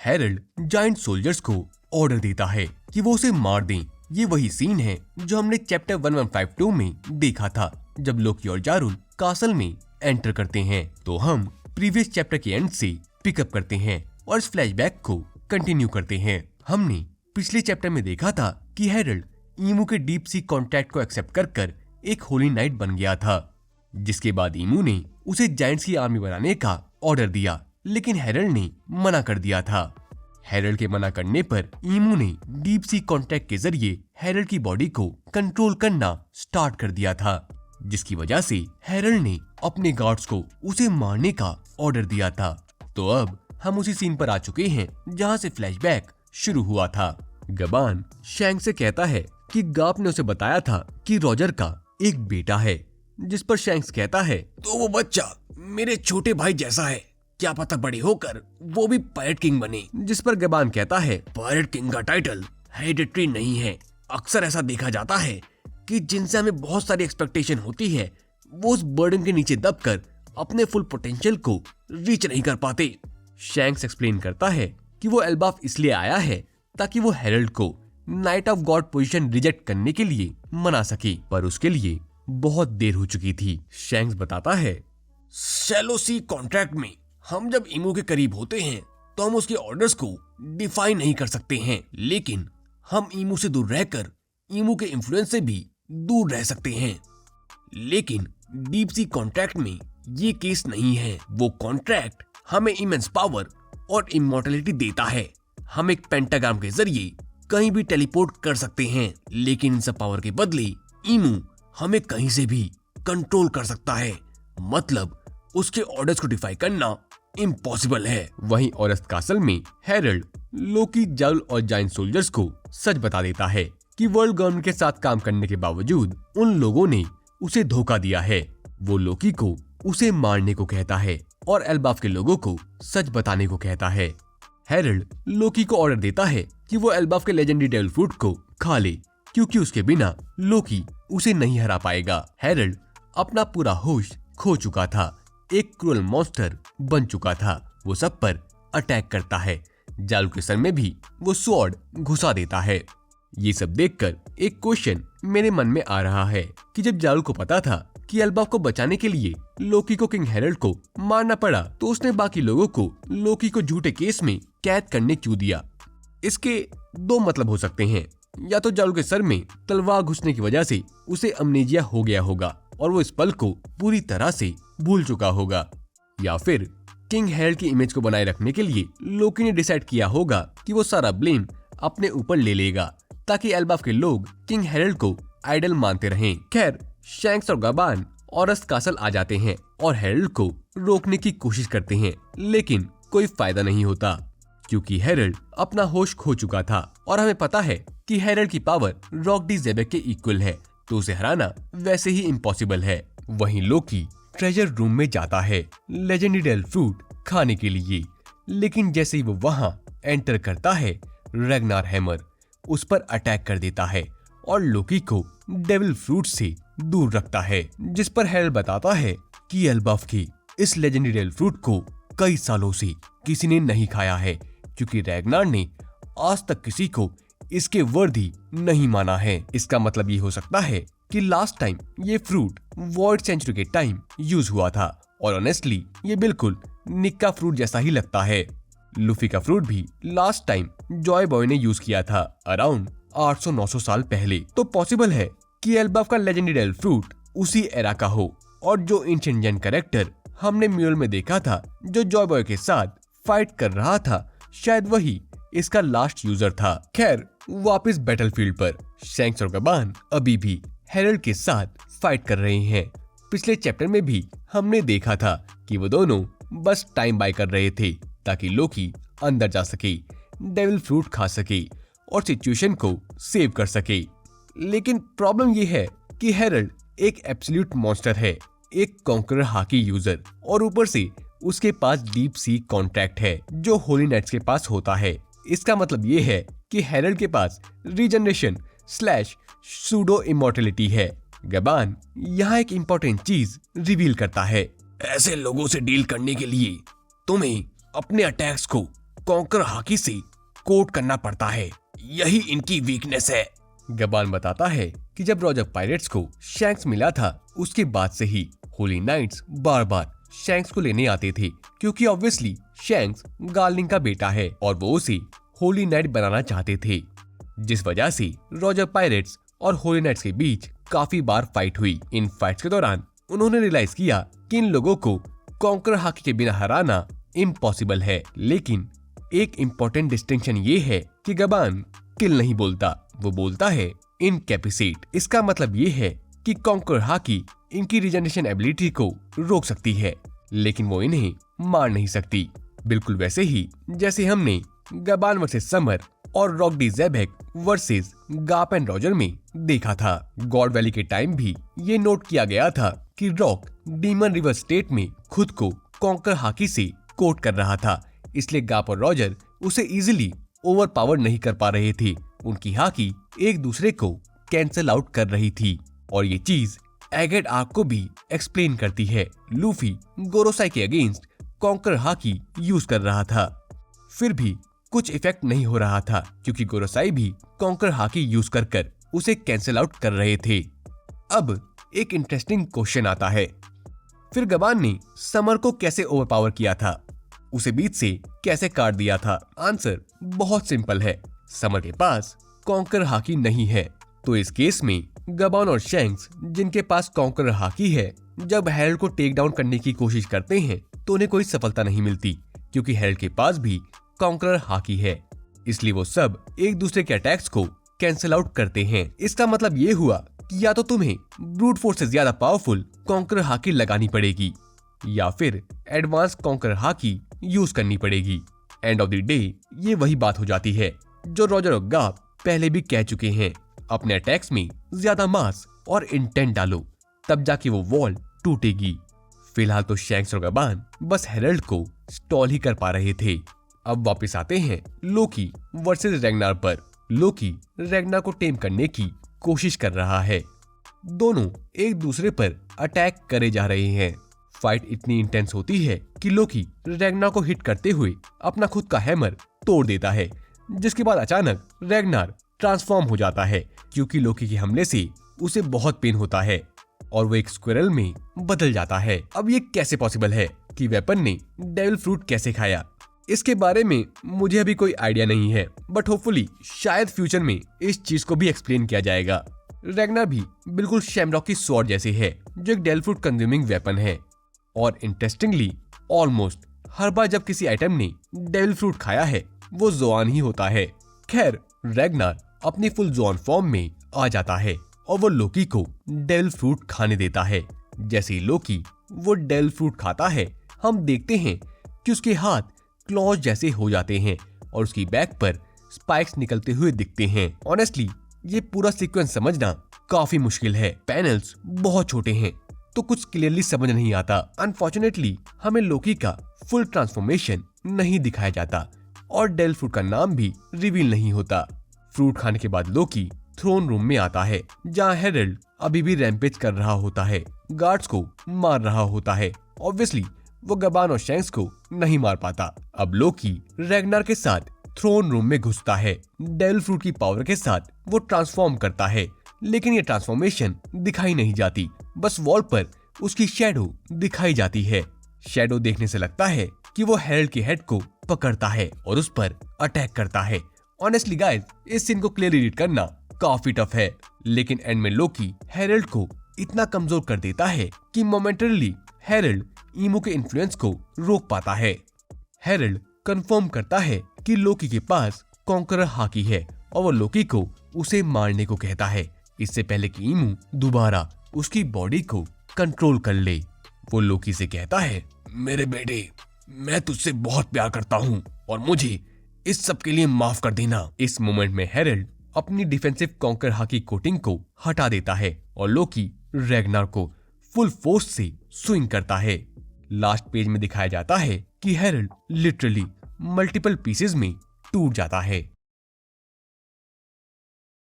Herald giant soldiers को order देता है कि वो उसे मार दें। ये वही सीन है जो हमने चैप्टर 1152 में देखा था, जब लोकी और जारुल कासल में एंटर करते हैं। तो हम प्रीवियस चैप्टर के एंड से पिकअप करते हैं और इस फ्लैशबैक को कंटिन्यू करते हैं। हमने पिछले चैप्टर में देखा था कि हेरल्ड ईमू के डीप सी कॉन्ट्रैक्ट को एक्सेप्ट कर एक होली नाइट बन गया था, जिसके बाद ईमू ने उसे जायंट्स की आर्मी बनाने का ऑर्डर दिया, लेकिन हेरल्ड ने मना कर दिया था। हेरल्ड के मना करने पर ईमू ने डीप सी कॉन्ट्रैक्ट के जरिए हेरल्ड की बॉडी को कंट्रोल करना स्टार्ट कर दिया था, जिसकी वजह से हेरल्ड ने अपने गार्ड्स को उसे मारने का ऑर्डर दिया था। तो अब हम उसी सीन पर आ चुके हैं जहां से फ्लैशबैक शुरू हुआ था। गबान शैंक से कहता है कि गाप ने उसे बताया था कि रॉजर का एक बेटा है, जिस पर शैंक्स कहता है तो वो बच्चा मेरे छोटे भाई जैसा है, क्या पता बड़े होकर वो भी पायरेट किंग बने। जिस पर गबान कहता है पायरेट किंग का टाइटल हेरिडिटरी नहीं है। अक्सर ऐसा देखा जाता है कि जिनसे हमें बहुत सारी एक्सपेक्टेशन होती है, वो उस बर्डन के नीचे दबकर अपने फुल पोटेंशियल को रीच नहीं कर पाते। शैंक्स एक्सप्लेन करता है कि वो एल्बाफ इसलिए आया है ताकि वो हेरल्ड को night of God position reject करने के लिए मना सके, पर उसके लिए बहुत देर हो चुकी थी। शैंक्स बताता है शैलो सी कॉन्ट्रैक्ट में हम जब ईमू के करीब होते हैं तो हम उसके ऑर्डर्स को डिफाइन नहीं कर सकते हैं, लेकिन हम ईमू से दूर रहकर ईमू के इन्फ्लुएंस से भी दूर रह सकते हैं। लेकिन डीप सी कॉन्ट्रैक्ट में ये केस नहीं है। वो कॉन्ट्रैक्ट हमें इमेंस पावर और इमॉर्टलिटी देता है। हम एक पेंटाग्राम के जरिए कहीं भी टेलीपोर्ट कर सकते हैं, लेकिन इन सब पावर के बदले ईमू हमें कहीं से भी कंट्रोल कर सकता है। मतलब उसके ऑर्डर्स को डिफाई करना इम्पॉसिबल है। वहीं ऑरेस्ट कासल में हेरल्ड लोकी, जारुल और जायंट सोल्जर्स को सच बता देता है कि वर्ल्ड गवर्नमेंट के साथ काम करने के बावजूद उन लोगों ने उसे धोखा दिया है। वो लोकी को उसे मारने को कहता है और एल्बाफ के लोगों को सच बताने को कहता है। हेरल्ड लोकी को ऑर्डर देता है कि वो एल्बाफ के लेजेंडरी डेविल फ्रूट को खा ले, क्योंकि उसके बिना लोकी उसे नहीं हरा पाएगा। हेरल्ड अपना पूरा होश खो चुका था, एक क्रूअल मॉन्स्टर बन चुका था। वो सब पर अटैक करता है। जारुल के सर में भी वो स्वॉर्ड घुसा देता है। ये सब देखकर एक क्वेश्चन मेरे मन में आ रहा है कि जब जारुल को पता था कि एल्बाफ को बचाने के लिए लोकी को किंग हेरल्ड को मारना पड़ा, तो उसने बाकी लोगों को लोकी को झूठे केस में कैद करने क्यों दिया। इसके दो मतलब हो सकते हैं। या तो जारुल के सर में तलवार घुसने की वजह से उसे अमनेजिया हो गया होगा और वो इस पल को पूरी तरह से भूल चुका होगा, या फिर किंग हेरल्ड की इमेज को बनाए रखने के लिए लोकी ने डिसाइड किया होगा कि वो सारा ब्लेम अपने ऊपर ले लेगा, ताकि एल्बाफ के लोग किंग हेरल्ड को आइडल मानते रहें। खैर, शैंक्स और गबान ऑरेस्ट कासल आ जाते हैं और हेरल्ड को रोकने की कोशिश करते हैं, लेकिन कोई फायदा नहीं होता, क्योंकि हेरल्ड अपना होश खो चुका था और हमें पता है कि हेरल्ड की पावर रॉक डी ज़ेबेक के इक्वल है, तो उसे हराना वैसे ही इम्पॉसिबल है। वहीं लोकी ट्रेजर रूम में जाता है लेजेंडरी डेविल फ्रूट खाने के लिए, लेकिन जैसे ही वो वहां एंटर करता है, रैग्नार हैमर उस पर अटैक कर देता है और लोकी को डेविल फ्रूट से दूर रखता है, जिस पर हेरल्ड बताता है कि एल्बाफ की इस लेजेंडरी डेविल फ्रूट को कई सालों से किसी ने नहीं खाया है, क्योंकि रैग्नार ने आज तक किसी को इसके वर्दी नहीं माना है। इसका मतलब ये हो सकता है कि लास्ट टाइम ये फ्रूट वॉइड सेंचुरी के टाइम यूज हुआ था, और ऑनेस्टली ये बिल्कुल निक का फ्रूट जैसा ही लगता है। लूफी का फ्रूट भी लास्ट टाइम जॉय बॉय ने यूज किया था अराउंड 800-900 साल पहले, तो पॉसिबल है कि एल्बाफ का लेजेंडरी डेविल फ्रूट उसी एरा का हो। और जो एंशिएंट जेन कैरेक्टर हमने म्यूरल में देखा था जो जॉय बॉय के साथ फाइट कर रहा था, शायद वही इसका लास्ट यूजर था। खैर, वापस बैटलफील्ड पर शैंक्स और गबान अभी भी हेरल्ड के साथ फाइट कर रहे हैं। पिछले चैप्टर में भी हमने देखा था कि वो दोनों बस टाइम बाय कर रहे थे ताकि लोकी अंदर जा सके, डेविल फ्रूट खा सके और सिचुएशन को सेव कर सके। लेकिन प्रॉब्लम ये है कि हेरल्ड एक एब्सोल्यूट मॉन्स्टर है, एक कॉन्करर हाकी यूजर, और ऊपर से उसके पास डीप सी कॉन्ट्रैक्ट है जो होली नाइट्स के पास होता है। इसका मतलब ये है कि हेरल्ड के पास रीजनरेशन / सूडो इमॉर्टलिटी है। गबान यहाँ एक इम्पोर्टेंट चीज रिवील करता है। ऐसे लोगों से डील करने के लिए तुम्हें अपने अटैक्स को कॉन्कर हाकी से कोट करना पड़ता है, यही इनकी वीकनेस है। गबान बताता है कि जब रॉजर पायरेट्स को शैंक्स मिला था उसके बाद से ही होली नाइट्स बार बार शैंक्स को लेने आते थे, क्योंकि ऑब्वियसली शैंक्स गार्लिंग का बेटा है और वो उसे होली नाइट बनाना चाहते थे, जिस वजह से रॉजर पायरेट्स और होली नाइट्स के बीच काफी बार फाइट हुई। इन फाइट्स के दौरान उन्होंने रियलाइज किया कि इन लोगों को कॉन्कर हाकी के बिना हराना इम्पॉसिबल है। लेकिन एक इम्पोर्टेंट डिस्टिंक्शन ये है कि गबान किल नहीं बोलता, वो बोलता है इनकैपेसिट। इसका मतलब ये है कि कॉन्कर हाकी इनकी रिजनरेशन एबिलिटी को रोक सकती है, लेकिन वो इन्हें मार नहीं सकती। बिल्कुल वैसे ही जैसे हमने गबान वर्सेस समर और रॉक डी ज़ेबेक वर्सेस गाप एंड रॉजर में देखा था। गॉड वैली के टाइम भी ये नोट किया गया था कि रॉक डीमन रिवर स्टेट में खुद को कॉन्कर हाकी से कोट कर रहा था, इसलिए गाप और रॉजर उसे इजीली ओवर पावर नहीं कर पा रहे थे। उनकी हाकी एक दूसरे को कैंसल आउट कर रही थी और ये चीज एगेट आर्क को भी एक्सप्लेन करती है। लूफी गोरोसाई के अगेंस्ट कॉन्कर हाकी यूज कर रहा था, फिर भी कुछ इफेक्ट नहीं हो रहा था, क्योंकि गोरोसाई भी कॉन्कर हाकी यूज कर उसे कैंसिल आउट कर रहे थे। अब एक इंटरेस्टिंग क्वेश्चन आता है, फिर गबान ने समर को कैसे ओवरपावर किया था, उसे बीच से कैसे काट दिया था? आंसर बहुत सिंपल है, समर के पास कॉन्कर हाकी नहीं है। तो इस केस में गबान और शैंक्स जिनके पास कॉन्कर हाकी है, जब हेरल्ड को टेक डाउन करने की कोशिश करते हैं तो उन्हें कोई सफलता नहीं मिलती, क्योंकि हेरल्ड के पास भी कॉन्करर हाकी है। इसलिए वो सब एक दूसरे के अटैक्स को कैंसिल आउट करते हैं। इसका मतलब ये हुआ कि या तो तुम्हें ब्रूट फोर्स से ज्यादा पावरफुल कॉन्करर हाकी लगानी पड़ेगी या फिर एडवांस कॉन्करर हाकी यूज करनी पड़ेगी। एंड ऑफ द डे ये वही बात हो जाती है जो रॉजर और गाप पहले भी कह चुके हैं, अपने अटैक्स में ज्यादा मास और इंटेंट डालो, तब जाके वो वॉल टूटेगी। फिलहाल तो शैंक्स और गबान बस हेरल्ड को स्टॉल ही कर पा रहे थे। अब वापस आते हैं लोकी वर्सेस रैग्नार पर। लोकी रैग्नार को टेम करने की कोशिश कर रहा है, दोनों एक दूसरे पर अटैक करे जा रहे हैं। फाइट इतनी इंटेंस होती है कि लोकी रैग्नार को हिट करते हुए अपना खुद का हैमर तोड़ देता है, जिसके बाद अचानक रैग्नार ट्रांसफॉर्म हो जाता है, क्योंकि लोकी के हमले से उसे बहुत पेन होता है और वो एक स्क्विरल में बदल जाता है। अब ये कैसे पॉसिबल है कि वेपन ने डेविल फ्रूट कैसे खाया? इसके बारे में मुझे अभी कोई आइडिया नहीं है, बट होपफुली शायद फ्यूचर में इस चीज को भी एक्सप्लेन किया जाएगा। रैग्नार भी बिल्कुल शैमरॉक की स्वॉर्ड जैसे है, जो एक डेविल फ्रूट कंज्यूमिंग वेपन है। और इंटरेस्टिंगली ऑलमोस्ट हर बार जब किसी आइटम ने डेविल फ्रूट खाया है वो जोआन ही होता है। खैर, रैग्नार अपनी फुल जोआन फॉर्म में आ जाता है और वो लोकी को डेविल फ्रूट खाने देता है। जैसे ही लोकी वो डेविल फ्रूट खाता है, हम देखते हैं कि उसके हाथ क्लॉज जैसे हो जाते हैं और उसकी बैक पर स्पाइक्स निकलते हुए दिखते हैं। ऑनेस्टली ये पूरा सीक्वेंस समझना काफी मुश्किल है, पैनल्स बहुत छोटे हैं तो कुछ क्लियरली समझ नहीं आता। अनफॉर्चुनेटली हमें लोकी का फुल ट्रांसफॉर्मेशन नहीं दिखाया जाता और डेविल फ्रूट का नाम भी रिवील नहीं होता। फ्रूट खाने के बाद लोकी थ्रोन रूम में आता है, जहाँ हेरल्ड अभी भी रैम्पेज कर रहा होता है, गार्ड्स को मार रहा होता है। ऑब्वियसली वो गबान और शैंक्स को नहीं मार पाता। अब लोकी रैग्नार के साथ थ्रोन रूम में घुसता है, डेविल फ्रूट की पावर के साथ वो ट्रांसफॉर्म करता है, लेकिन ये ट्रांसफॉर्मेशन दिखाई नहीं जाती, बस वॉल पर उसकी शैडो दिखाई जाती है। शैडो देखने से लगता है कि वो हेरल्ड के हेड को पकड़ता है और उस पर अटैक करता है। ऑनेस्टली गाइस, इस सीन को क्लियरली रीड करना काफी टफ है, लेकिन एंड में लोकी हेरल्ड को इतना कमजोर कर देता है कि मोमेंटरली हेरल्ड ईमू के इन्फ्लुएंस को रोक पाता है। हेरल्ड कंफर्म करता है कि लोकी के पास कॉन्करर हाकी है और वो लोकी को उसे मारने को कहता है, इससे पहले कि ईमू दोबारा उसकी बॉडी को कंट्रोल कर ले। वो लोकी से कहता है, मेरे बेटे, मैं तुझसे बहुत प्यार करता हूँ और मुझे इस सब के लिए माफ कर देना। इस मोमेंट में हेरल्ड अपनी डिफेंसिव कॉन्कर हाकी कोटिंग को हटा देता है और लोकी रैग्नार को फुल फोर्स से स्विंग करता है। लास्ट पेज में दिखाया जाता है कि हेरल्ड लिटरली मल्टीपल पीसेस में टूट जाता है।